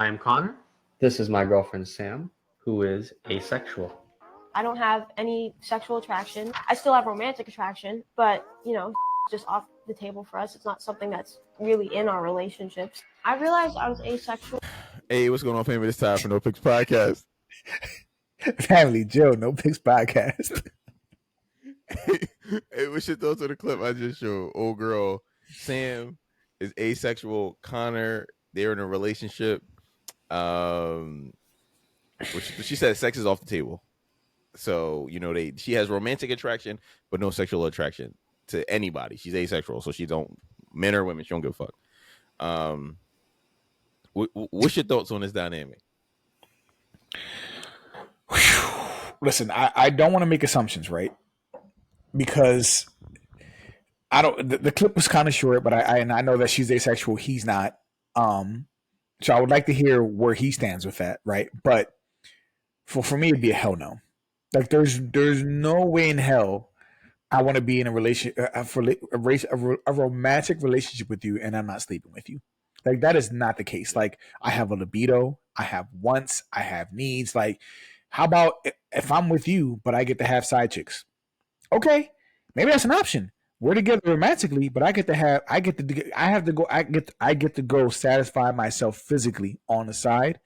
I'm Connor. This is my girlfriend Sam, who is asexual. I don't have any sexual attraction. I still have romantic attraction, but just off the table for us. It's not something that's really in our relationships. I realized I was asexual. Hey, what's going on, family? It's time for No Picks Podcast. Family, Joe, No Picks Podcast. Hey, what's your thoughts on the clip I just showed? Old girl Sam is asexual. Connor, they're in a relationship. She said sex is off the table. So she has romantic attraction, but no sexual attraction to anybody. She's asexual, so she don't men or women. She don't give a fuck. What's your thoughts on this dynamic? Listen, I don't want to make assumptions, right? Because I don't. The clip was kind of short, but I know that she's asexual. He's not. So I would like to hear where he stands with that, right? But for me, it'd be a hell no. Like there's no way in hell I want to be in a a romantic relationship with you, and I'm not sleeping with you. Like that is not the case. Like I have a libido, I have wants, I have needs. Like, how about if I'm with you, but I get to have side chicks? Okay, maybe that's an option. We're together romantically, but I get to go satisfy myself physically on the side.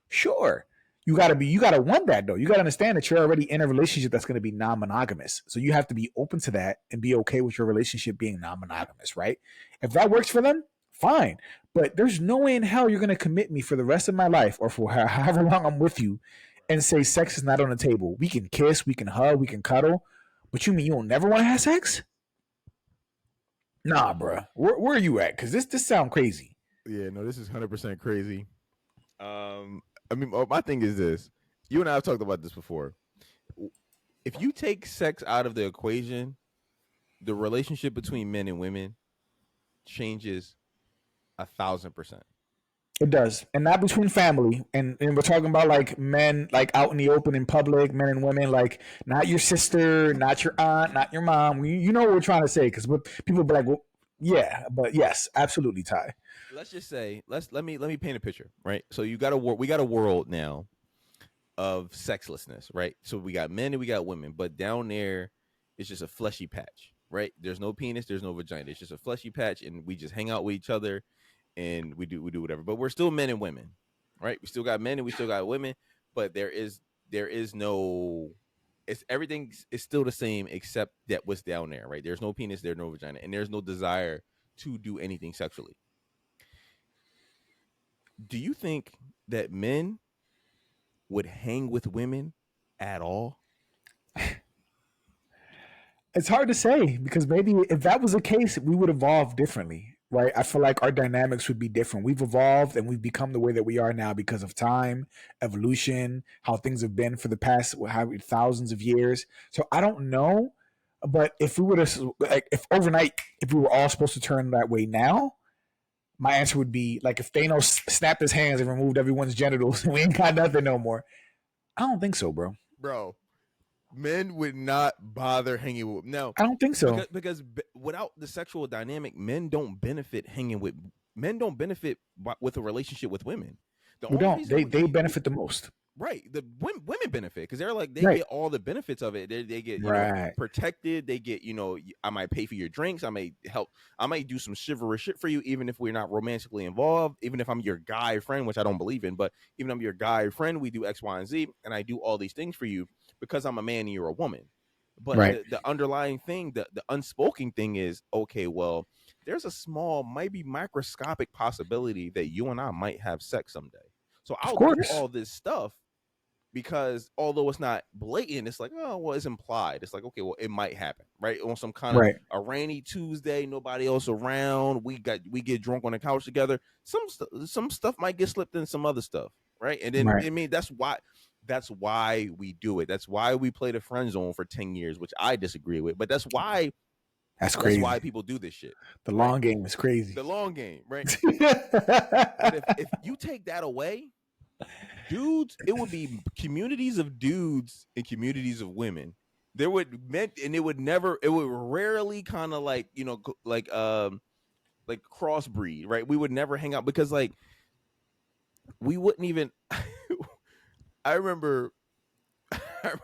Sure. You gotta want that though. You gotta understand that you're already in a relationship that's gonna be non-monogamous. So you have to be open to that and be okay with your relationship being non-monogamous, right? If that works for them, fine. But there's no way in hell you're gonna commit me for the rest of my life or for however long I'm with you and say sex is not on the table. We can kiss, we can hug, we can cuddle, but you mean you don't never want to have sex? Nah, bruh. Where are you at? Because this sound crazy. Yeah, no, this is 100% crazy. My thing is this. You and I have talked about this before. If you take sex out of the equation, the relationship between men and women changes 1,000%. It does. And not between family. And we're talking about like men, like out in the open in public, men and women, like not your sister, not your aunt, not your mom. You know what we're trying to say. Because people be like, well, yeah, but yes, absolutely, Ty. Let's just say, let me paint a picture, right? So we got a world now of sexlessness, right? So we got men and we got women, but down there it's just a fleshy patch, right? There's no penis, there's no vagina. It's just a fleshy patch, and we just hang out with each other and we do whatever. But we're still men and women, right? We still got men and we still got women, but there is no, everything is still the same except that what's down there, right? There's no penis, there's no vagina, and there's no desire to do anything sexually. Do you think that men would hang with women at all? It's hard to say because maybe if that was the case, we would evolve differently, right? I feel like our dynamics would be different. We've evolved and we've become the way that we are now because of time, evolution, how things have been for the past thousands of years. So I don't know, but if we would have, like, if overnight, if we were all supposed to turn that way now, my answer would be like if Thanos snapped his hands and removed everyone's genitals, we ain't got nothing no more. I don't think so, bro. Bro, men would not bother hanging with. No, I don't think so. Because without the sexual dynamic, men don't benefit hanging with. Men don't benefit with a relationship with women. We don't. They benefit the most. Right. The women benefit because they're like, they Right. get all the benefits of it. They get Right. protected. They get, I might pay for your drinks. I may help. I might do some chivalrous shit for you, even if we're not romantically involved, even if I'm your guy friend, which I don't believe in, but even if I'm your guy friend, we do X, Y, and Z, and I do all these things for you because I'm a man and you're a woman. But Right. the underlying thing, the unspoken thing is, okay, well, there's a small, maybe microscopic possibility that you and I might have sex someday. So I'll do all this stuff because although it's not blatant, it's like, oh, well, it's implied. It's like, okay, well, it might happen, right? On some kind of a rainy Tuesday, nobody else around. We get drunk on the couch together. Some stuff might get slipped in some other stuff, right? And then I mean, that's why we do it. That's why we play the friend zone for 10 years, which I disagree with. But that's why. That's crazy. That's why people do this shit. The long game is crazy. The long game, right? But if you take that away, dudes, it would be communities of dudes and communities of women. It would rarely kind of like crossbreed, right? We would never hang out because like we wouldn't even. I remember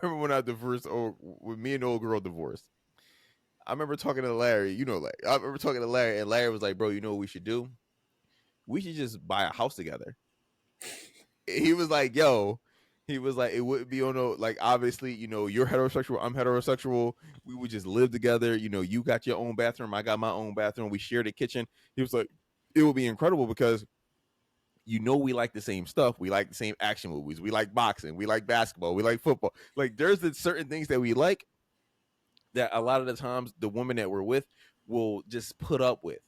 when I divorced, or when me and the old girl divorced. I remember talking to Larry. I remember talking to Larry, and Larry was like, "Bro, you know what we should do? We should just buy a house together." He was like, "Yo." He was like, it wouldn't be on no, like, obviously, you're heterosexual, I'm heterosexual. We would just live together. You got your own bathroom, I got my own bathroom. We share the kitchen. He was like, it would be incredible because we like the same stuff. We like the same action movies. We like boxing. We like basketball. We like football. Like, there's certain things that we like that a lot of the times the woman that we're with will just put up with.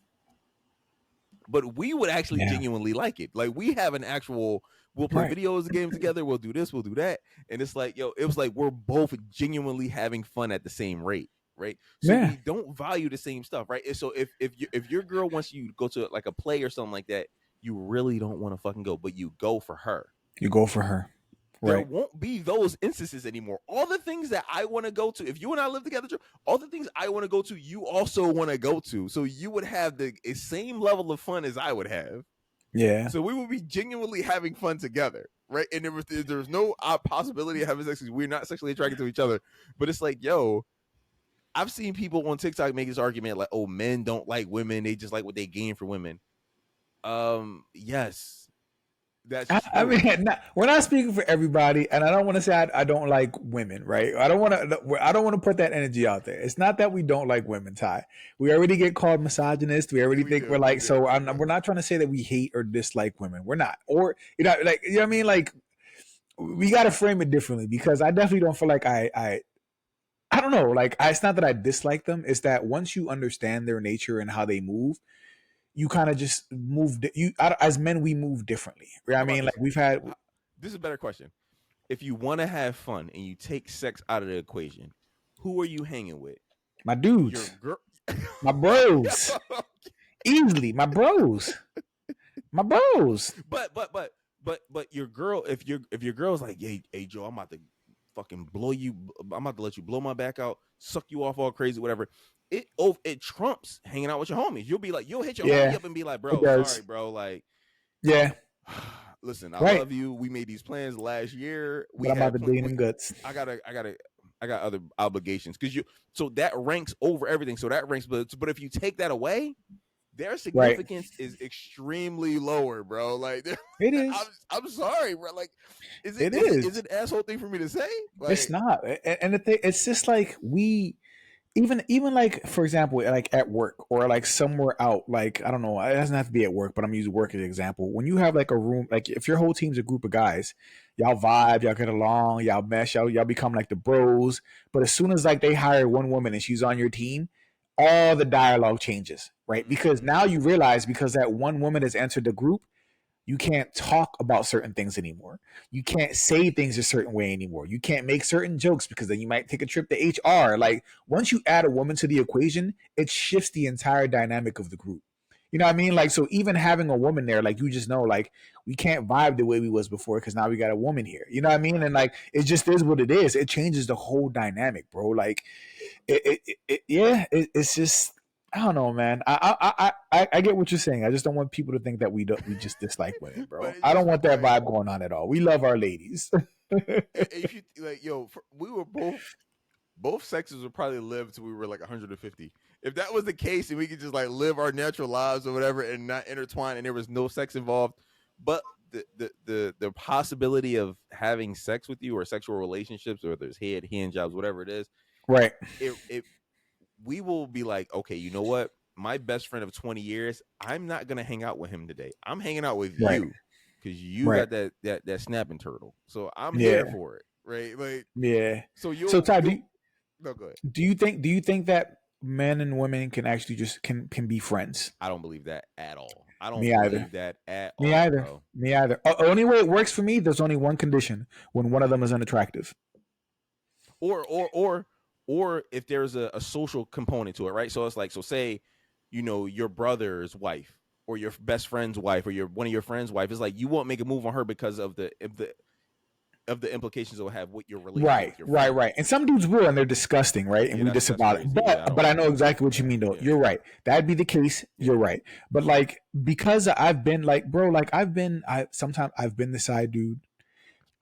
But we would actually genuinely like it. Like, we have an actual, we'll play videos games together. We'll do this, we'll do that. And it's like, it was like we're both genuinely having fun at the same rate. Right. So we don't value the same stuff. Right. And so if your girl wants you to go to like a play or something like that, you really don't want to fucking go, but you go for her. You go for her. There won't be those instances anymore. All the things that I want to go to, if you and I live together, all the things I want to go to, you also want to go to. So you would have the same level of fun as I would have. Yeah. So we would be genuinely having fun together, right? And there was no possibility of having sex because we're not sexually attracted to each other. But it's like, yo, I've seen people on TikTok make this argument like, oh, men don't like women. They just like what they gain for women. Yes. That's true. I mean, we're not speaking for everybody, and I don't want to say I don't like women, right? I don't want to put that energy out there. It's not that we don't like women, Ty. We already get called misogynist. We already think we're like, so we're not trying to say that we hate or dislike women. We're not, or like, you know what I mean? Like, we got to frame it differently because I definitely don't feel like I don't know. Like, it's not that I dislike them. It's that once you understand their nature and how they move, you kind of just move. As men, we move differently. Right? I mean, like, we've had. This is a better question. If you want to have fun and you take sex out of the equation, who are you hanging with? My dudes. Your girl. My bros. Easily, my bros. My bros. But your girl, if your girl's like, hey Joe, I'm about to fucking blow you. I'm about to let you blow my back out, suck you off all crazy, whatever. It trumps hanging out with your homies. You'll be like, you'll hit your homie up and be like, bro, sorry, bro. Like, listen, I love you. We made these plans last year. I'm about to bleed them guts. I got other obligations so that ranks over everything. So that ranks, but if you take that away, their significance is extremely lower, bro. Like, it is. I'm sorry, bro. Like, is it an asshole thing for me to say? Like, it's not. And the thing, it's just like even like, for example, like at work or like somewhere out, like, I don't know, it doesn't have to be at work, but I'm using work as an example. When you have like a room, like if your whole team's a group of guys, y'all vibe, y'all get along, y'all mesh, y'all become like the bros. But as soon as like they hire one woman and she's on your team, all the dialogue changes, right? Because now you realize, because that one woman has entered the group, you can't talk about certain things anymore. You can't say things a certain way anymore. You can't make certain jokes because then you might take a trip to HR. Like, once you add a woman to the equation, it shifts the entire dynamic of the group. You know what I mean? Like, so even having a woman there, like, you just know, like, we can't vibe the way we was before because now we got a woman here. You know what I mean? And like, it just is what it is. It changes the whole dynamic, bro. Like, it's just, I don't know, man. I get what you're saying. I just don't want people to think that we just dislike women, bro. I don't want that vibe going on at all. We love our ladies. If you like, we were both sexes would probably live till we were like 150. If that was the case, and we could just like live our natural lives or whatever and not intertwine, and there was no sex involved, but the possibility of having sex with you or sexual relationships, or there's hand jobs, whatever it is, right? We will be like, okay, you know what? My best friend of 20 years, I'm not gonna hang out with him today. I'm hanging out with you because you got that snapping turtle. So I'm here for it, right? Like, So Ty, no, go ahead. Do you think that men and women can actually just can be friends? I don't believe that at all. I don't believe that at all. Me either. Only way it works for me, there's only one condition: when one of them is unattractive. Or if there's a social component to it, right? So it's like, so say, your brother's wife or your best friend's wife or one of your friend's wife is like, you won't make a move on her because of of the implications it will have with your relationship with your Right, friends. right. And some dudes will, and they're disgusting, right? And we that's disavow it. crazy. But I know exactly what you mean, though. You're right. That'd be the case. You're right. But like, because I've been like, bro, like sometimes I've been the side dude.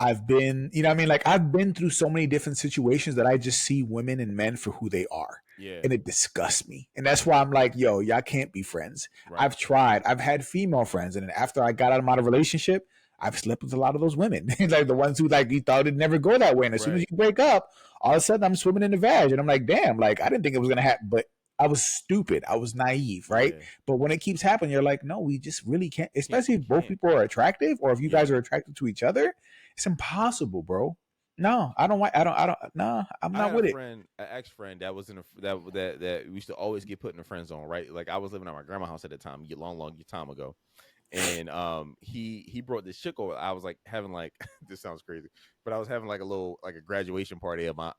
I've been, you know what I mean? Like, I've been through so many different situations that I just see women and men for who they are. Yeah. And it disgusts me. And that's why I'm like, yo, y'all can't be friends. Right. I've tried. I've had female friends. And then after I got out of my relationship, I've slept with a lot of those women. Like the ones who like you thought it'd never go that way. And as soon as you break up, all of a sudden I'm swimming in the vag. And I'm like, damn, like I didn't think it was gonna happen. But I was stupid. I was naive, right? Yeah. But when it keeps happening, you're like, no, we just really can't, especially if both people are attractive or if you guys are attracted to each other. It's impossible, bro. No, I don't want. No, I'm not with it. An ex-friend that was in a that we used to always get put in the friend zone, right? Like I was living at my grandma's house at the time, long time ago, and he brought this chick over. I was like having like this sounds crazy, but I was having like a graduation party at my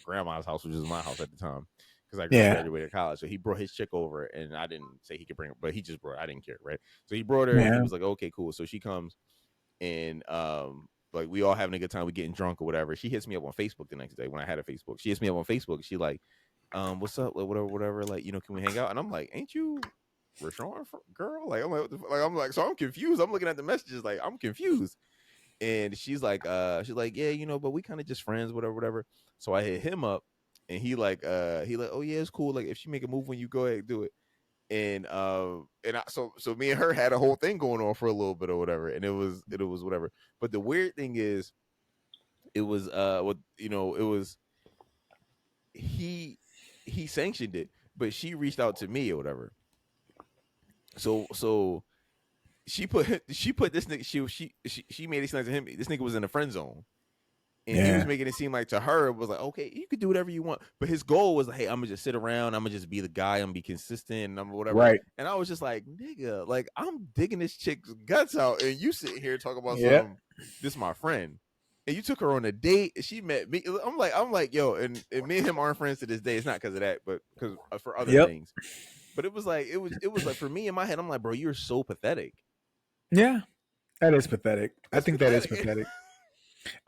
grandma's house, which was my house at the time, because I graduated college. So he brought his chick over, and I didn't say he could bring her, but he just brought her. I didn't care, right? So he brought her, and he was like, okay, cool. So she comes, and like we all having a good time, we getting drunk or whatever. She hits me up on Facebook the next day when I had a Facebook. She hits me up on Facebook. She like, what's up? Like, whatever. Like, can we hang out? And I'm like, ain't you Rashawn, girl? Like, I'm like, what the I'm like, so I'm confused. I'm looking at the messages, like, I'm confused. And she's like, yeah, but we kind of just friends, whatever. So I hit him up, and he like, oh yeah, it's cool. Like, if she make a move when you go ahead and do it. And so me and her had a whole thing going on for a little bit or whatever, and it was whatever. But the weird thing is, it was he sanctioned it, but she reached out to me or whatever. So she put this nigga, she made it seem like to him this nigga was in the friend zone. And he was making it seem like to her, it was like, okay, you could do whatever you want. But his goal was like, hey, I'm going to just sit around. I'm going to just be the guy. I'm going to be consistent and I'm whatever. Right. And I was just like, nigga, like, I'm digging this chick's guts out. And you sitting here talking about something. This is my friend. And you took her on a date. And she met me. I'm like, yo, and me and him aren't friends to this day. It's not because of that, but because for other things. But it was like for me in my head, I'm like, bro, you're so pathetic. Yeah, that is pathetic. I think that is pathetic.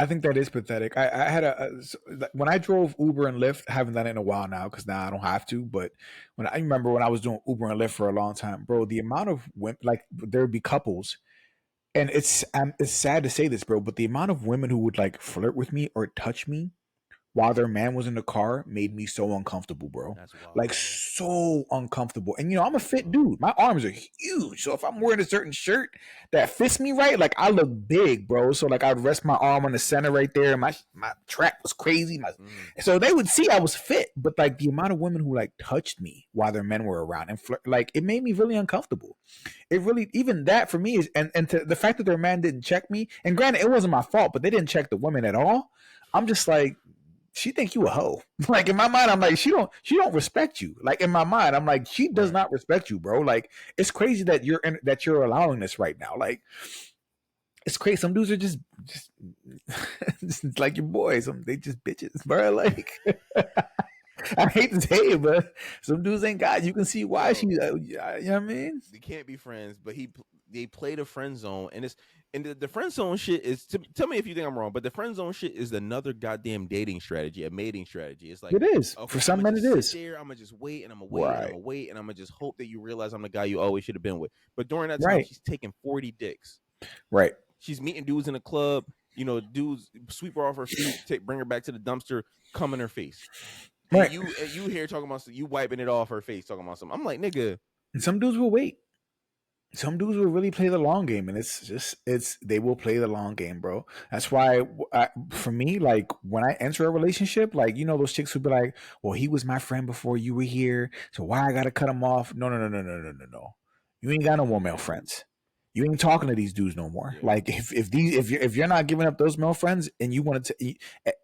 I think that is pathetic. I had when I drove Uber and Lyft, I haven't done it in a while now because now I don't have to. But I remember when I was doing Uber and Lyft for a long time, bro, the amount of women, like there would be couples, and it's sad to say this, bro, but the amount of women who would like flirt with me or touch me while their man was in the car made me so uncomfortable, bro. Like so uncomfortable. And I'm a fit dude. My arms are huge. So if I'm wearing a certain shirt that fits me right, like I look big, bro. So like I'd rest my arm on the center right there. My track was crazy. So they would see I was fit. But like the amount of women who like touched me while their men were around and like it made me really uncomfortable. It really, even that for me is, and to the fact that their man didn't check me, and granted it wasn't my fault, but they didn't check the women at all. I'm just like, she think you a hoe. Like in my mind, I'm like, she don't respect you. Like in my mind, I'm like, she does not respect you, bro. Like it's crazy that you're allowing this right now. Like it's crazy. Some dudes are just like your boys. They just bitches, bro. Like I hate to say it, but some dudes ain't got. You can see why she. You know what I mean? They can't be friends, but they play the friend zone, and the friend zone shit is. Tell me if you think I'm wrong, but the friend zone shit is another goddamn dating strategy, a mating strategy. It's like it is for some men. It is. I'm gonna just wait, and I'm gonna wait, and I'm gonna wait, and I'm gonna just hope that you realize I'm the guy you always should have been with. But during that time, she's taking 40 dicks. Right. She's meeting dudes in a club. Dudes sweep her off her feet, bring her back to the dumpster, come in her face. Right. And you here talking about you wiping it off her face, talking about something. I'm like, nigga. And some dudes will wait. Some dudes will really play the long game, and they will play the long game, bro. That's why, for me, like when I enter a relationship, like those chicks who be like, "Well, he was my friend before you were here, so why I gotta cut him off?" No. You ain't got no more male friends. You ain't talking to these dudes no more. Yeah. Like if you're not giving up those male friends and you want to,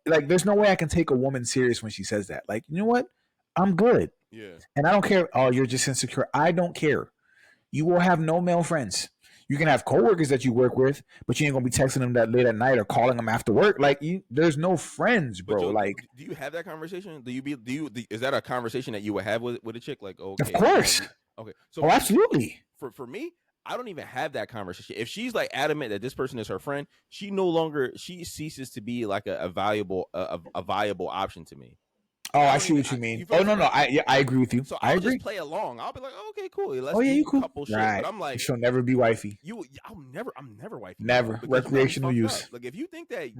like, there's no way I can take a woman serious when she says that. Like, you know what? I'm good. Yeah. And I don't care. Oh, you're just insecure. I don't care. You will have no male friends. You can have coworkers that you work with, but you ain't gonna be texting them that late at night or calling them after work. Like, there's no friends, bro. Like, do you have that conversation? Is that a conversation that you would have with a chick? Like, okay, of course. Okay. So absolutely. For me, I don't even have that conversation. If she's like adamant that this person is her friend, she ceases to be like a viable option to me. Oh, I see what you mean. Oh no, I agree with you. So I I'll agree. just play along. I'll be like, oh, okay, cool. Let's do you cool. Couple shit. Right. But I'm like, she'll never be wifey. I'm never wifey. Never. Recreational use. Like if you think that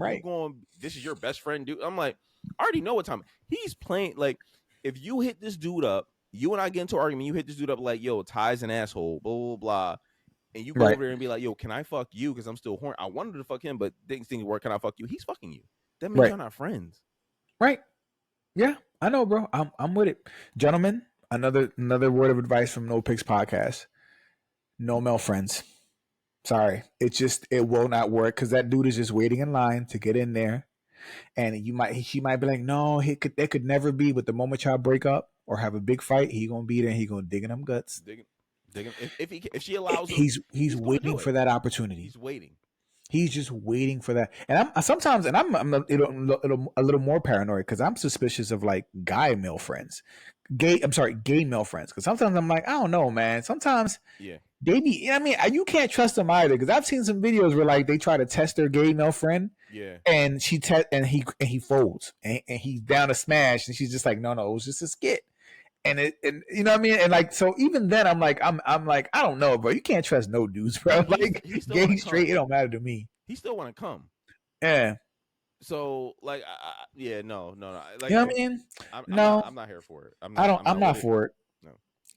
this is your best friend, dude, I'm like, I already know what time he's playing. Like if you hit this dude up, you and I get into an argument, you hit this dude up like, yo, Ty's an asshole, blah blah blah. And you go over there and be like, yo, can I fuck you? Because I'm still horny. I wanted to fuck him, but things didn't work. Can I fuck you? He's fucking you. That means y'all not friends. Right. Yeah, I know, bro. I'm with it. Gentlemen, another word of advice from No Picks Podcast. No male friends. Sorry. It will not work because that dude is just waiting in line to get in there. And she might be like, no, there could never be. But the moment y'all break up or have a big fight, he gonna be there and he gonna dig in them guts. If she allows him, he's waiting for that opportunity. He's waiting. He's just waiting for that. And I'm a little more paranoid because I'm suspicious of like gay male friends. Gay male friends. Because sometimes I'm like, I don't know, man. Sometimes they be, I mean, you can't trust them either. Because I've seen some videos where like they try to test their gay male friend. Yeah. And he folds and he's down to smash and she's just like, no, it was just a skit. And you know what I mean? And like, so even then I'm like, I don't know, bro. You can't trust no dudes, bro. Like gay, straight, it don't matter to me. He still want to come. Yeah. So like, no. Like, you know what I mean? I'm not here for it. I'm not for it. No.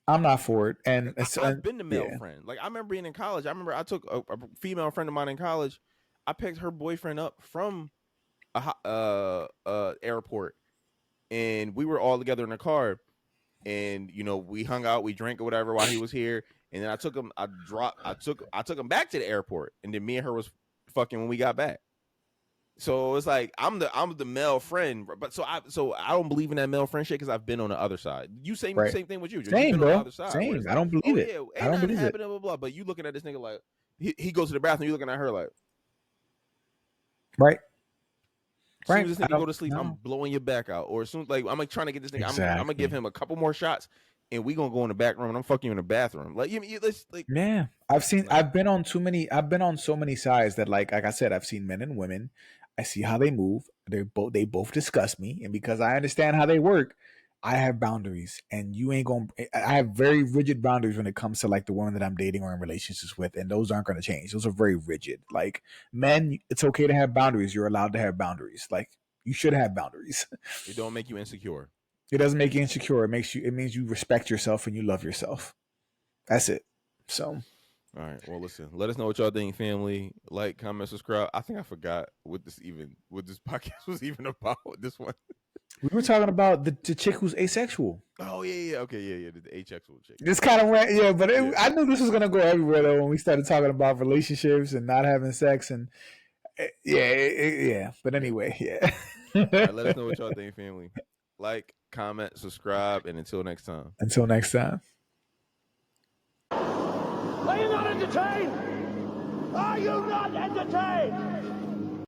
I'm not for it. And I've been the male friend. Like I remember being in college. I remember I took a female friend of mine in college. I picked her boyfriend up from a airport, and we were all together in a car. And we hung out, we drank or whatever while he was here, and then I took him. I took him back to the airport, and then me and her was fucking when we got back. So it's like I'm the male friend, but so I don't believe in that male friend shit because I've been on the other side. You same thing with you. Same, bro. Same. I don't believe it. I don't believe it. Blah, blah, blah. But you looking at this nigga like he goes to the bathroom. You looking at her like right. As soon as this nigga go to sleep, I'm blowing your back out. Or as soon I'm like trying to get this nigga, I'm gonna give him a couple more shots, and we gonna go in the back room, and I'm fucking you in the bathroom. Like yeah, I've been on so many sides that like I said, I've seen men and women. I see how they move. They both disgust me, and because I understand how they work, I have boundaries, and you ain't gonna. I have very rigid boundaries when it comes to like the woman that I'm dating or in relationships with, and those aren't gonna change. Those are very rigid. Like men, it's okay to have boundaries. You're allowed to have boundaries. Like you should have boundaries. It don't make you insecure. It doesn't make you insecure. It means you respect yourself and you love yourself. That's it. So. All right. Well, listen. Let us know what y'all think, family. Like, comment, subscribe. I think I forgot what this podcast was even about. This one. We were talking about the chick who's asexual. Oh yeah. Okay, yeah. The asexual chick. This kind of went, yeah, but I knew this was gonna go everywhere though when we started talking about relationships and not having sex and yeah. But anyway, yeah. All right, let us know what y'all think, family. Like, comment, subscribe, and until next time. Until next time. Are you not entertained? Are you not entertained?